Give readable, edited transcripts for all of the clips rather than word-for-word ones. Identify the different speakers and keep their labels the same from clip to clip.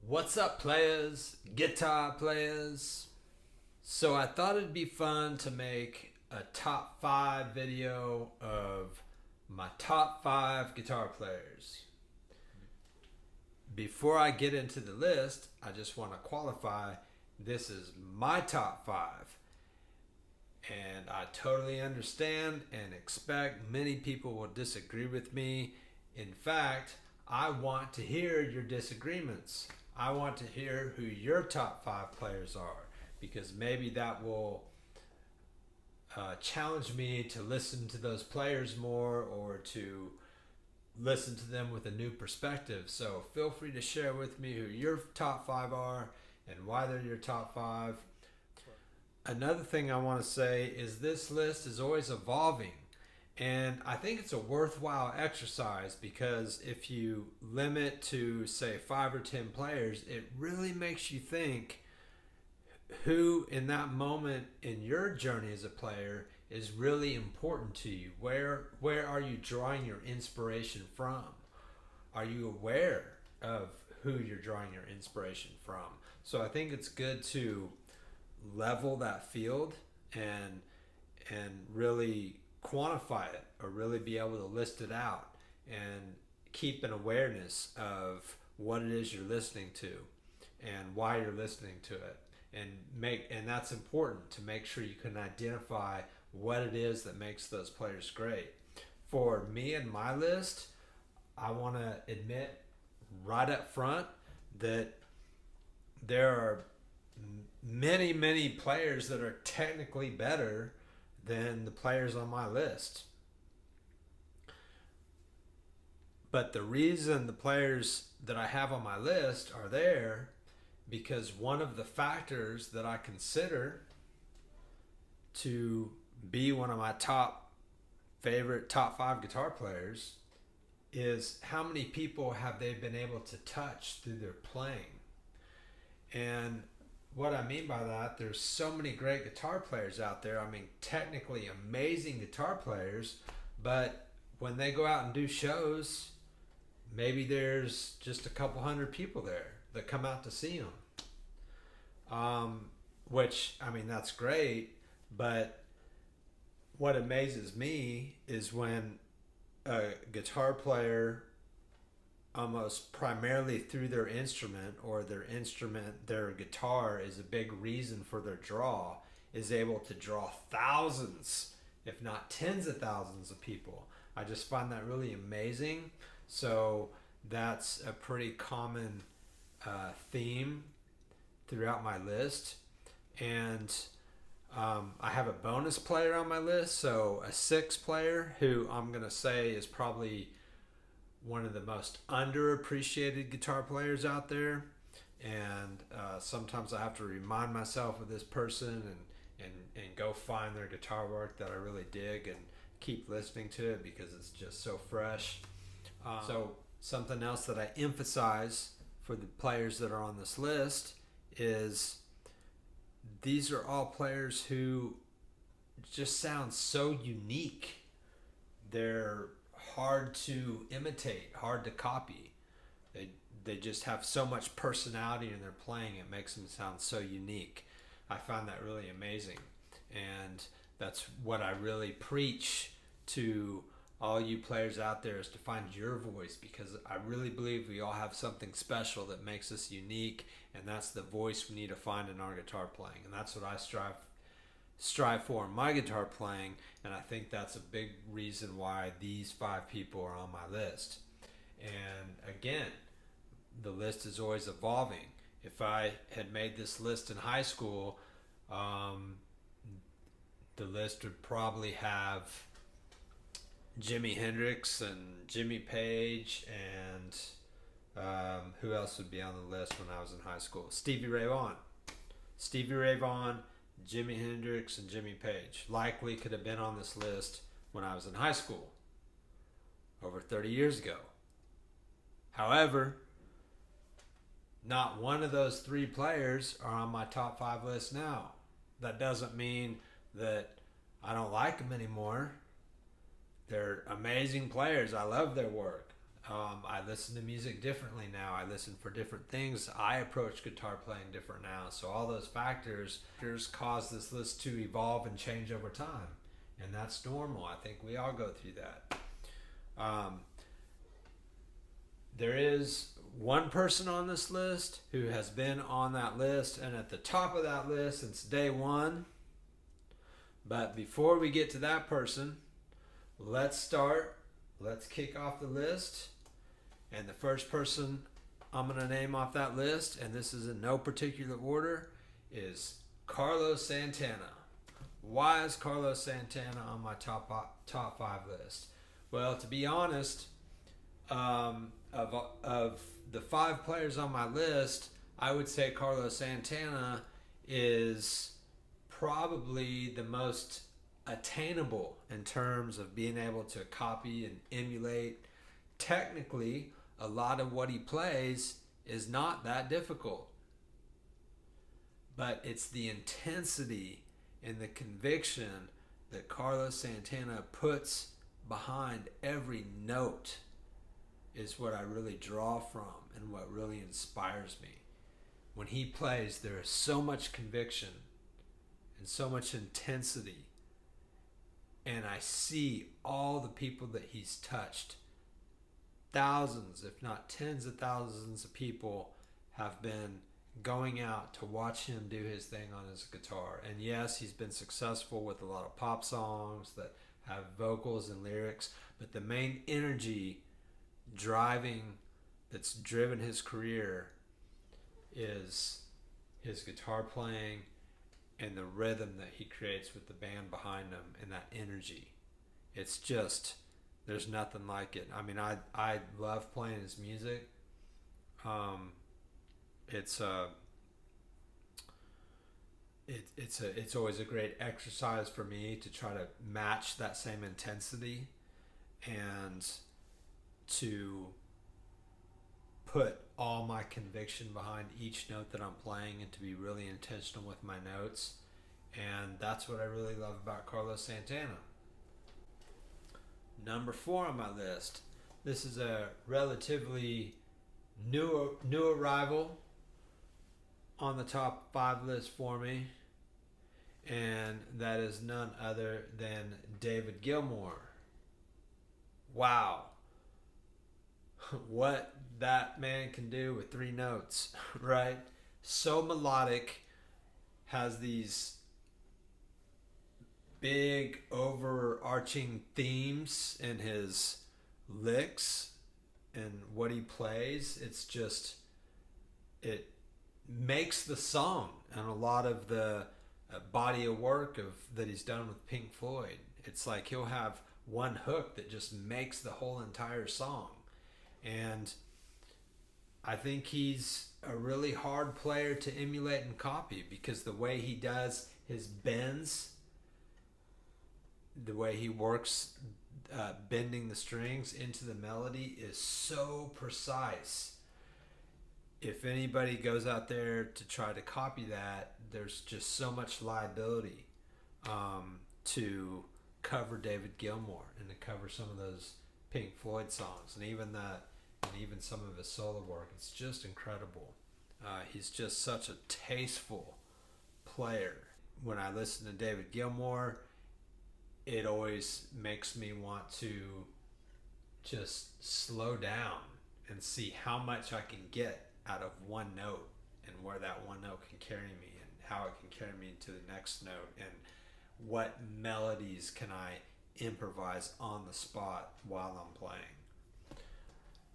Speaker 1: What's up, players? Guitar players. So I thought it'd be fun to make a top 5 video of my top 5 guitar players. Before I get into the list, I just want to qualify this is my top 5. And I totally understand and expect many people will disagree with me. In fact, I want to hear your disagreements. I want to hear who your top 5 players are, because maybe that will challenge me to listen to those players more, or to listen to them with a new perspective. So feel free to share with me who your top 5 are and why they're your top 5. Another thing I want to say is this list is always evolving. And I think it's a worthwhile exercise, because if you limit to, say, 5 or 10 players, it really makes you think who in that moment in your journey as a player is really important to you. Where are you drawing your inspiration from? Are you aware of who you're drawing your inspiration from? So I think it's good to level that field and really quantify it, or really be able to list it out and keep an awareness of what it is you're listening to and why you're listening to it, and that's important to make sure you can identify what it is that makes those players great. For me and my list, I want to admit right up front that there are many players that are technically better than the players on my list. But the reason the players that I have on my list are there, because one of the factors that I consider to be one of my top 5 guitar players is how many people have they been able to touch through their playing. And what I mean by that, there's so many great guitar players out there. I mean, technically amazing guitar players, but when they go out and do shows, maybe there's just a couple hundred people there that come out to see them. Which, I mean, that's great, but what amazes me is when a guitar player, almost primarily through their instrument, or their guitar is a big reason for their draw, is able to draw thousands, if not tens of thousands of people. I just find that really amazing. So that's a pretty common theme throughout my list. And I have a bonus player on my list, so a 6th player who I'm going to say is probably one of the most underappreciated guitar players out there. And sometimes I have to remind myself of this person and go find their guitar work that I really dig and keep listening to it, because it's just so fresh. So something else that I emphasize for the players that are on this list is these are all players who just sound so unique. They're hard to imitate, hard to copy. They just have so much personality in their playing. It makes them sound so unique. I find that really amazing, and that's what I really preach to all you players out there, is to find your voice, because I really believe we all have something special that makes us unique, and that's the voice we need to find in our guitar playing. And that's what I strive for in my guitar playing, and I think that's a big reason why these 5 people are on my list. And again, the list is always evolving. If I had made this list in high school, the list would probably have Jimi Hendrix and Jimmy Page, and who else would be on the list when I was in high school? Stevie Ray Vaughan, Jimi Hendrix, and Jimmy Page likely could have been on this list when I was in high school over 30 years ago. However, not one of those 3 players are on my top 5 list now. That doesn't mean that I don't like them anymore. They're amazing players. I love their work. I listen to music differently now. I listen for different things. I approach guitar playing different now. So all those factors cause this list to evolve and change over time, and that's normal. I think we all go through that. There is one person on this list who has been on that list and at the top of that list since day one. But before we get to that person, let's kick off the list. And the first person I'm going to name off that list, and this is in no particular order, is Carlos Santana. Why is Carlos Santana on my top 5 list? Well, to be honest, of the 5 players on my list, I would say Carlos Santana is probably the most attainable in terms of being able to copy and emulate. Technically, a lot of what he plays is not that difficult, but it's the intensity and the conviction that Carlos Santana puts behind every note is what I really draw from and what really inspires me. When he plays, there is so much conviction and so much intensity, and I see all the people that he's touched. Thousands, if not tens of thousands of people have been going out to watch him do his thing on his guitar. And yes, he's been successful with a lot of pop songs that have vocals and lyrics, but the main energy that's driven his career is his guitar playing and the rhythm that he creates with the band behind him, and that energy. It's just, there's nothing like it. I mean, I love playing his music. It's always a great exercise for me to try to match that same intensity and to put all my conviction behind each note that I'm playing and to be really intentional with my notes. And that's what I really love about Carlos Santana. Number 4 on my list. This is a relatively new arrival on the top 5 list for me, and that is none other than David Gilmour. Wow. What that man can do with 3 notes, right? So melodic, has these big overarching themes in his licks and what he plays. It's just, it makes the song, and a lot of the body of work that he's done with Pink Floyd. It's like he'll have one hook that just makes the whole entire song. And I think he's a really hard player to emulate and copy, because the way he does his bends, the way he works bending the strings into the melody is so precise. If anybody goes out there to try to copy that, there's just so much liability to cover David Gilmour and to cover some of those Pink Floyd songs, and even some of his solo work. It's just incredible. He's just such a tasteful player. When I listen to David Gilmour, it always makes me want to just slow down and see how much I can get out of one note, and where that one note can carry me, and how it can carry me to the next note, and what melodies can I improvise on the spot while I'm playing.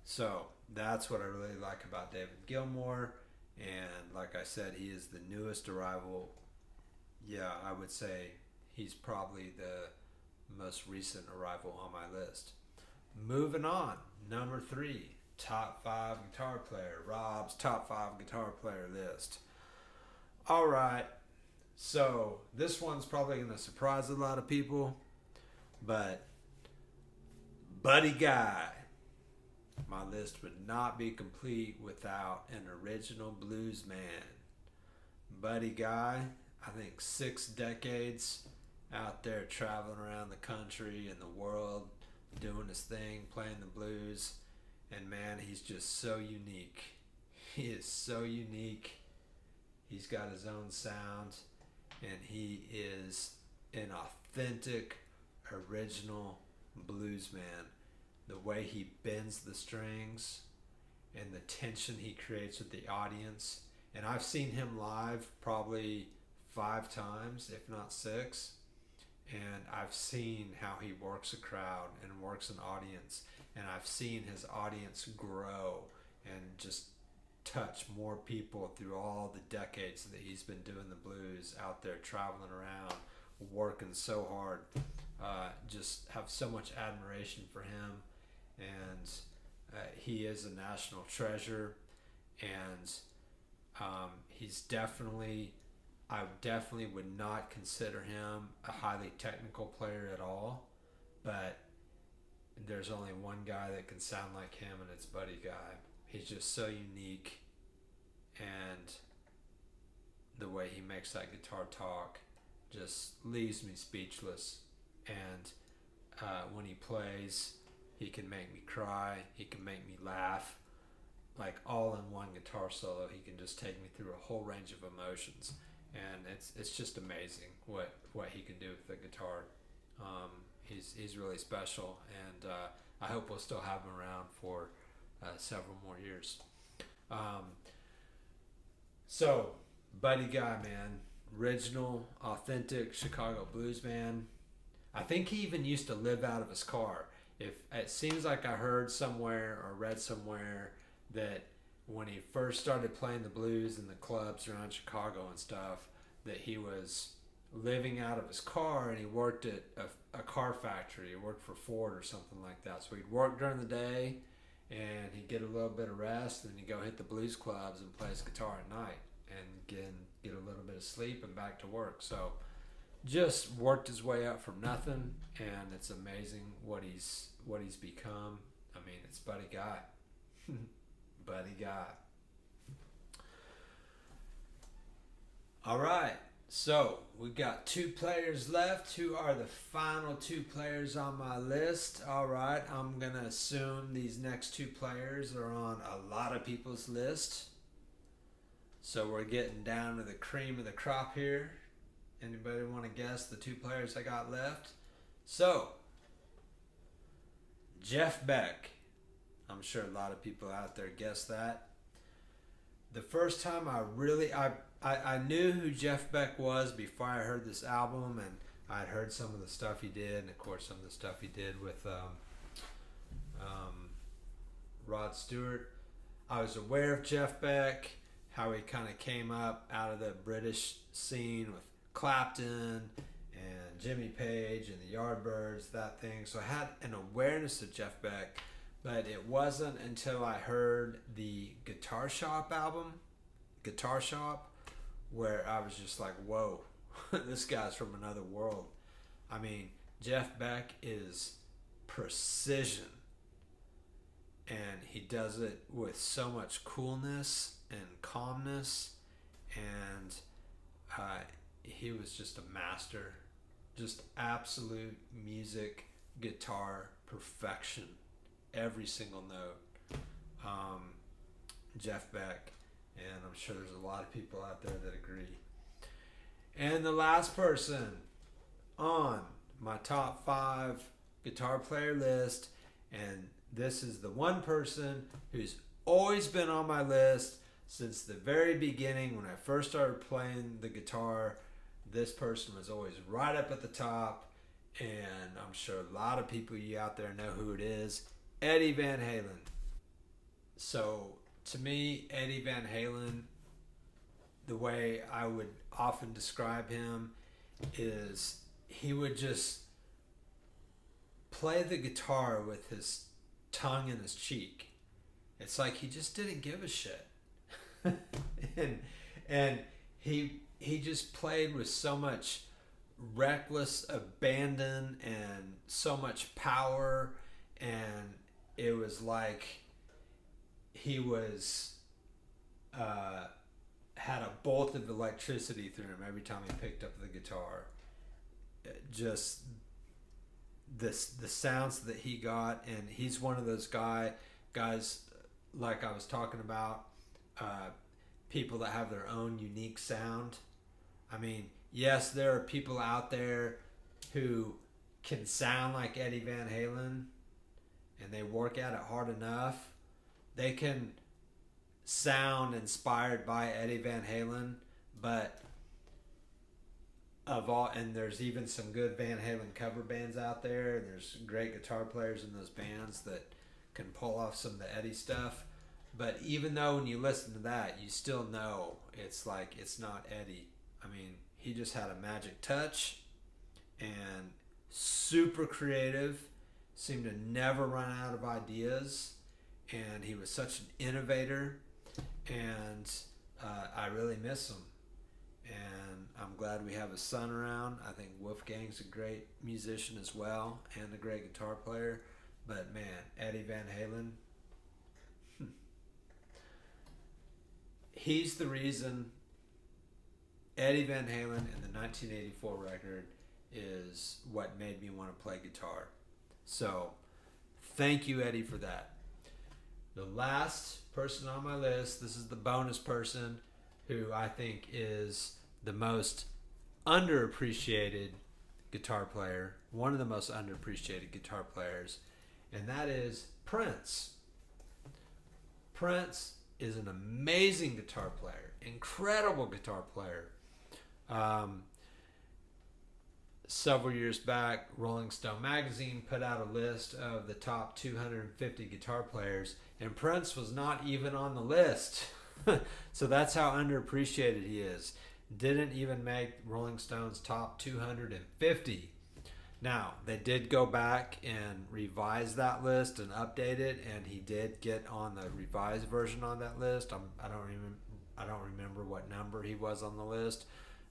Speaker 1: So that's what I really like about David Gilmour. And like I said, he is the newest arrival. Yeah, I would say he's probably the most recent arrival on my list. Moving on, number 3, top 5 guitar player. Rob's top 5 guitar player list. All right, so this one's probably going to surprise a lot of people, but Buddy Guy. My list would not be complete without an original blues man. Buddy Guy, I think 6 decades out there traveling around the country and the world, doing his thing, playing the blues. And man, he's just so unique. He is so unique. He's got his own sound, and he is an authentic, original blues man. The way he bends the strings and the tension he creates with the audience. And I've seen him live probably 5 times, if not 6. And I've seen how he works a crowd and works an audience. And I've seen his audience grow and just touch more people through all the decades that he's been doing the blues, out there traveling around, working so hard. Just have so much admiration for him. And he is a national treasure. And he's definitely, I definitely would not consider him a highly technical player at all, but there's only one guy that can sound like him, and it's Buddy Guy. He's just so unique, and the way he makes that guitar talk just leaves me speechless. And when he plays, he can make me cry, he can make me laugh, like all in one guitar solo. He can just take me through a whole range of emotions, and it's just amazing what he can do with the guitar. He's really special, and I hope we'll still have him around for several more years. So Buddy Guy, man, original, authentic Chicago blues man. I think he even used to live out of his car. If it seems like I heard somewhere or read somewhere that when he first started playing the blues in the clubs around Chicago and stuff, that he was living out of his car, and he worked at a car factory. He worked for Ford or something like that. So he'd work during the day, and he'd get a little bit of rest, and he'd go hit the blues clubs and play his guitar at night, and get a little bit of sleep and back to work. So just worked his way up from nothing, and it's amazing what he's become. I mean, it's Buddy Guy. Buddy Guy. All right, so we've got 2 players left. Who are the final 2 players on my list? All right, I'm going to assume these next 2 players are on a lot of people's list. So we're getting down to the cream of the crop here. Anybody want to guess the 2 players I got left? So, Jeff Beck. I'm sure a lot of people out there guessed that. The first time I knew who Jeff Beck was before I heard this album, and I'd heard some of the stuff he did, and of course some of the stuff he did with Rod Stewart. I was aware of Jeff Beck, how he kind of came up out of the British scene with Clapton and Jimmy Page and the Yardbirds, that thing. So I had an awareness of Jeff Beck, but it wasn't until I heard the Guitar Shop album, Guitar Shop, where I was just like, whoa, this guy's from another world. I mean, Jeff Beck is precision, and he does it with so much coolness and calmness, and he was just a master, just absolute music, guitar perfection, every single note. Jeff Beck, and I'm sure there's a lot of people out there that agree. And the last person on my top 5 guitar player list, and this is the one person who's always been on my list since the very beginning. When I first started playing the guitar, this person was always right up at the top, and I'm sure a lot of people you out there know who it is. Eddie Van Halen. So to me, Eddie Van Halen, the way I would often describe him is he would just play the guitar with his tongue in his cheek. It's like he just didn't give a shit. and he just played with so much reckless abandon and so much power, and it was like he was had a bolt of electricity through him every time he picked up the guitar. Just the sounds that he got, and he's one of those guys guys like I was talking about, people that have their own unique sound. I mean, yes, there are people out there who can sound like Eddie Van Halen and they work at it hard enough. They can sound inspired by Eddie Van Halen, but and there's even some good Van Halen cover bands out there, and there's great guitar players in those bands that can pull off some of the Eddie stuff. But even though when you listen to that, you still know it's like it's not Eddie. I mean, he just had a magic touch and super creative, seemed to never run out of ideas, and he was such an innovator, and I really miss him. And I'm glad we have his son around. I think Wolfgang's a great musician as well and a great guitar player. But man, Eddie Van Halen, he's the reason. Eddie Van Halen and the 1984 record is what made me want to play guitar. So thank you, Eddie, for that. The last person on my list, this is the bonus person who I think is the most underappreciated guitar player, one of the most underappreciated guitar players, and that is Prince. Prince is an amazing guitar player, incredible guitar player. Several years back, Rolling Stone magazine put out a list of the top 250 guitar players, and Prince was not even on the list. So that's how underappreciated he is. Didn't even make Rolling Stone's top 250. Now, they did go back and revise that list and update it, and he did get on the revised version on that list. I don't remember what number he was on the list.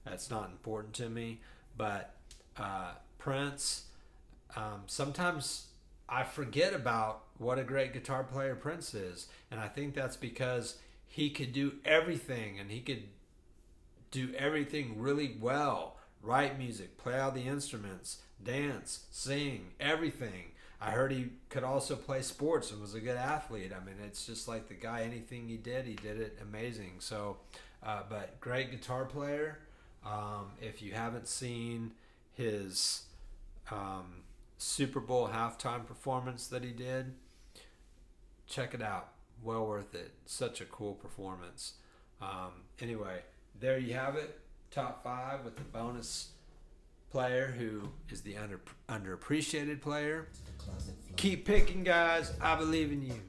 Speaker 1: That's not important to me. But Prince, sometimes I forget about what a great guitar player Prince is, and I think that's because he could do everything, and he could do everything really well. Write music, play all the instruments, dance, sing, everything. I heard he could also play sports and was a good athlete. I mean, it's just like the guy, anything he did it amazing. So, but great guitar player. If you haven't seen his Super Bowl halftime performance that he did, check it out. Well worth it. Such a cool performance. Anyway, there you have it. Top 5 with the bonus player who is the underappreciated player. Keep picking, guys. I believe in you.